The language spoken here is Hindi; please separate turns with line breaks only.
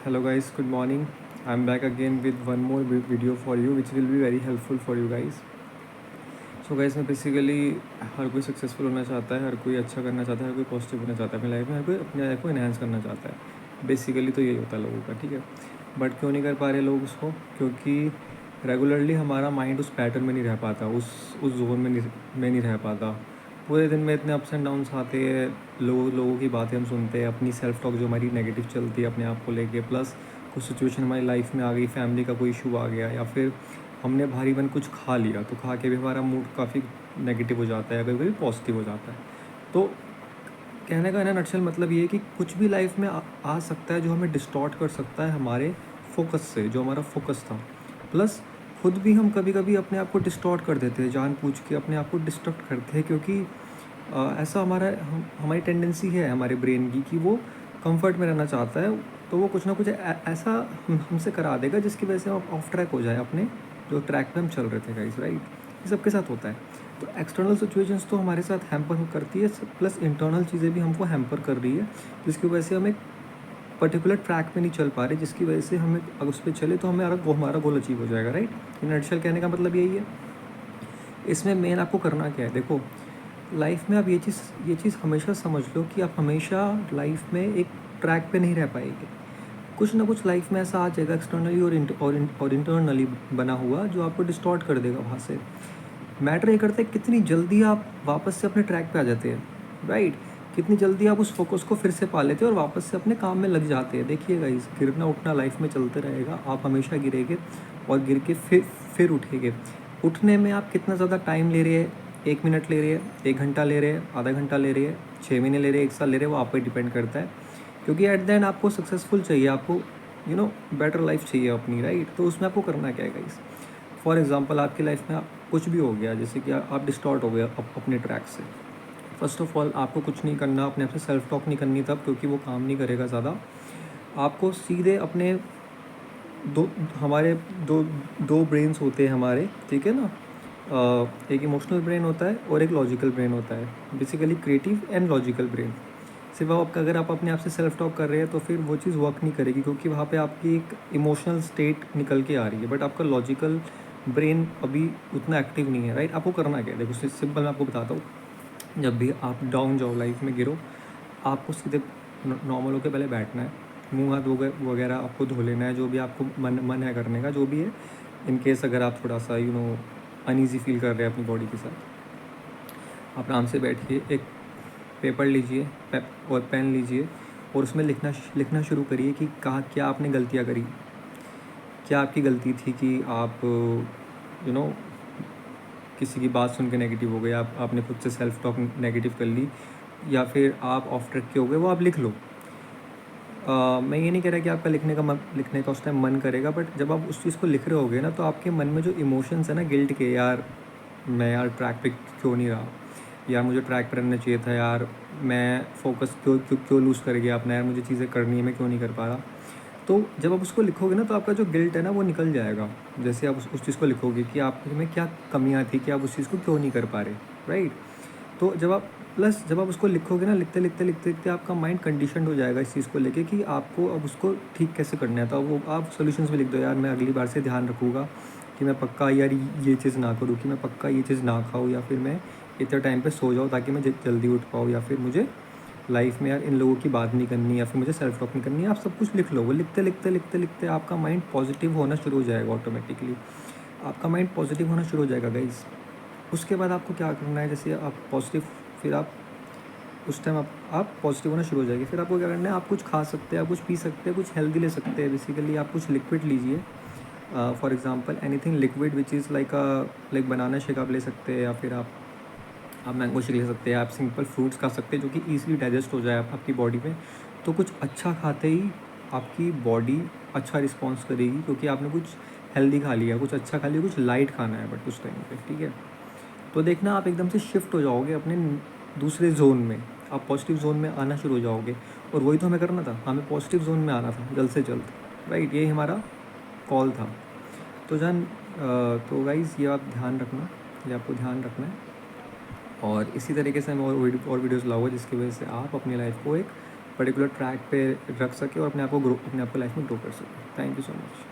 Hello guys, good morning. I'm back again with one more video for you which will be very helpful for you guys. So guys, मैं बेसिकली हर कोई सक्सेसफुल होना चाहता है, हर कोई अच्छा करना चाहता है, हर कोई पॉजिटिव होना चाहता है अपनी लाइफ में, हर कोई अपनी लाइफ को इन्हांस करना चाहता है। बेसिकली तो यही होता है लोगों का, ठीक है। बट क्यों नहीं कर पा रहे लोग उसको? क्योंकि रेगुलरली हमारा माइंड उस पैटर्न में नहीं रह पाता, उस जोन में नहीं रह पाता। पूरे दिन में इतने अप्स एंड डाउन्स आते हैं, लोगों की बातें हम सुनते हैं, अपनी सेल्फ टॉक जो हमारी नेगेटिव चलती है अपने आप को लेके, प्लस कुछ सिचुएशन हमारी लाइफ में आ गई, फैमिली का कोई इशू आ गया, या फिर हमने भारीपन कुछ खा लिया तो खा के भी हमारा मूड काफ़ी नेगेटिव हो जाता है, कभी कभी पॉजिटिव हो जाता है। तो कहने का ना नटशल मतलब ये है कि कुछ भी लाइफ में आ सकता है जो हमें डिस्टॉर्ट कर सकता है हमारे फोकस से, जो हमारा फोकस था। प्लस खुद भी हम कभी कभी अपने आप को डिस्टॉर्ट कर देते हैं, जानबूझ के अपने आप को डिस्ट्रक्ट करते हैं, क्योंकि ऐसा हमारी टेंडेंसी है हमारे ब्रेन की कि वो कंफर्ट में रहना चाहता है। तो वो कुछ ना कुछ ऐसा हमसे करा देगा जिसकी वजह से हम ऑफ ट्रैक हो जाए अपने जो ट्रैक पे हम चल रहे थे गाइस, राइट। ये सबके साथ होता है। तो एक्सटर्नल सिचुएशंस तो हमारे साथ हैम्पर करती है, प्लस इंटरनल चीज़ें भी हमको हैम्पर कर रही है, जिसकी वजह से हम एक पर्टिकुलर ट्रैक पे नहीं चल पा रहे, जिसकी वजह से हमें अगर उस पर चले तो हमारा गोल अचीव हो जाएगा, राइट। इन नटशल कहने का मतलब यही है। इसमें मेन आपको करना क्या है, देखो लाइफ में आप ये चीज़ हमेशा समझ लो कि आप हमेशा लाइफ में एक ट्रैक पे नहीं रह पाएंगे। कुछ ना कुछ लाइफ में ऐसा आ जाएगा एक्सटर्नली और इंटरनली बना हुआ जो आपको डिस्टॉर्ट कर देगा वहाँ से। मैटर ये करता है कितनी जल्दी आप वापस से अपने ट्रैक पे आ जाते हैं, राइट। कितनी जल्दी आप उस फोकस को फिर से पा लेते हैं और वापस से अपने काम में लग जाते हैं। देखिएगा, इस गिरना उठना लाइफ में चलते रहेगा, आप हमेशा गिरेंगे और गिर के फिर उठेंगे। उठने में आप कितना ज़्यादा टाइम ले रहे हैं, 1 मिनट ले रहे हैं, 1 घंटा ले रहे हैं, आधा घंटा ले रहे हैं, 6 महीने ले रहे हैं, 1 साल ले रहे हैं, वो आप पर डिपेंड करता है। क्योंकि एट द एंड आपको सक्सेसफुल चाहिए, आपको बेटर लाइफ चाहिए अपनी, राइट। तो उसमें आपको करना क्या है गाइस। फॉर एग्जांपल आपकी लाइफ में कुछ भी हो गया, जैसे कि आप डिस्टॉर्ट हो गया अपने ट्रैक से। फर्स्ट ऑफ ऑल आपको कुछ नहीं करना, अपने आप से सेल्फ टॉक नहीं करनी तब, क्योंकि वो काम नहीं करेगा ज़्यादा। आपको सीधे अपने दो हमारे दो दो ब्रेन्स होते हैं हमारे, ठीक है ना। एक इमोशनल ब्रेन होता है और एक लॉजिकल ब्रेन होता है, basically creative and logical brain. सिर्फ अगर आप अपने आप से सेल्फ टॉक कर रहे हैं तो फिर वो चीज़ वर्क नहीं करेगी, क्योंकि वहाँ पे आपकी एक इमोशनल स्टेट निकल के आ रही है, बट आपका लॉजिकल ब्रेन अभी उतना एक्टिव नहीं है, राइट। आपको करना क्या है, देखो सिंपल मैं आपको बताता हूँ। जब भी आप डाउन जाओ, लाइफ में गिरो, आपको सीधे नॉर्मल होकर पहले बैठना है, मुँह हाथ वगैरह आपको धो लेना है, जो भी आपको मन है करने का, जो भी है। इन केस अगर आप थोड़ा सा अनईज़ी फील कर रहे हैं अपनी बॉडी के साथ, आप आराम से बैठिए, एक पेपर लीजिए और पेन लीजिए, और उसमें लिखना शुरू करिए कि कहाँ क्या आपने गलतियाँ करी, क्या आपकी गलती थी कि आप यू नो किसी की बात सुन के नेगेटिव हो गए, आपने खुद से सेल्फ टॉक नेगेटिव कर ली, या फिर आप ऑफ ट्रैक के हो गए, वो आप लिख लो। मैं ये नहीं कह रहा कि आपका लिखने का उस टाइम मन करेगा, बट जब आप उस चीज़ को लिख रहे होगे ना, तो आपके मन में जो इमोशंस है ना, गिल्ट के, यार मैं यार ट्रैक पे क्यों नहीं रहा, यार मुझे ट्रैक पर रहना चाहिए था, यार मैं फोकस क्यों लूज़ कर गया अपना, यार मुझे चीज़ें करनी है, मैं क्यों नहीं कर पा रहा। तो जब आप उसको लिखोगे ना, तो आपका जो गिल्ट है ना वो निकल जाएगा। जैसे आप उस चीज़ को लिखोगे कि आप में क्या कमियाँ थी कि आप उस चीज़ को क्यों नहीं कर पा रहे, राइट। तो जब आप उसको लिखोगे ना, लिखते आपका माइंड कंडीशनड हो जाएगा इस चीज़ को लेके कि आपको अब उसको ठीक कैसे करना है। तो वो आप सॉल्यूशंस में लिख दो, यार मैं अगली बार से ध्यान रखूँगा कि मैं पक्का यार ये चीज़ ना करूँ, कि मैं पक्का ये चीज़ ना खाऊँ, या फिर मैं इतने टाइम पे सो जाऊँ ताकि मैं जल्दी उठ पाऊँ, या फिर मुझे लाइफ में यार इन लोगों की बात नहीं करनी, या फिर मुझे सेल्फ टॉक नहीं करनी है। आप सब कुछ लिख लो। वो लिखते आपका माइंड पॉजिटिव होना शुरू हो जाएगा ऑटोमेटिकली। आपका माइंड पॉजिटिव होना शुरू हो जाएगा गाइस। उसके बाद आपको क्या करना है, जैसे आप पॉजिटिव, फिर आप उस टाइम आप पॉजिटिव होना शुरू हो जाएगी। फिर आपको क्या करना है, आप कुछ खा सकते हैं, आप कुछ पी सकते हैं, कुछ हेल्दी ले सकते हैं। बेसिकली आप कुछ लिक्विड लीजिए, for example anything liquid which is like banana shake आप ले सकते हैं, या फिर आप मैंगो शेक ले सकते हैं, आप सिंपल फ्रूट्स खा सकते हैं जो कि ईज़िली डाइजेस्ट हो जाए आपकी बॉडी में। तो कुछ अच्छा खाते ही आपकी बॉडी अच्छा रिस्पॉन्स करेगी, क्योंकि आपने कुछ हेल्दी खा लिया, कुछ अच्छा खा लिया, कुछ लाइट खाना है बट उस टाइम पे, ठीक है। तो देखना आप एकदम से शिफ्ट हो जाओगे अपने दूसरे जोन में, आप पॉजिटिव जोन में आना शुरू हो जाओगे। और वही तो हमें करना था, हमें पॉजिटिव जोन में आना था जल्द से जल्द, राइट। ये हमारा कॉल था। तो गाइज़ ये आप ध्यान रखना, ये आपको ध्यान रखना है। और इसी तरीके से मैं और वीडियोज़ लाऊंगा जिसकी वजह से आप अपनी लाइफ को एक पर्टिकुलर ट्रैक पे रख सके और अपने आप को लाइफ में ग्रो कर सके। Thank you so much.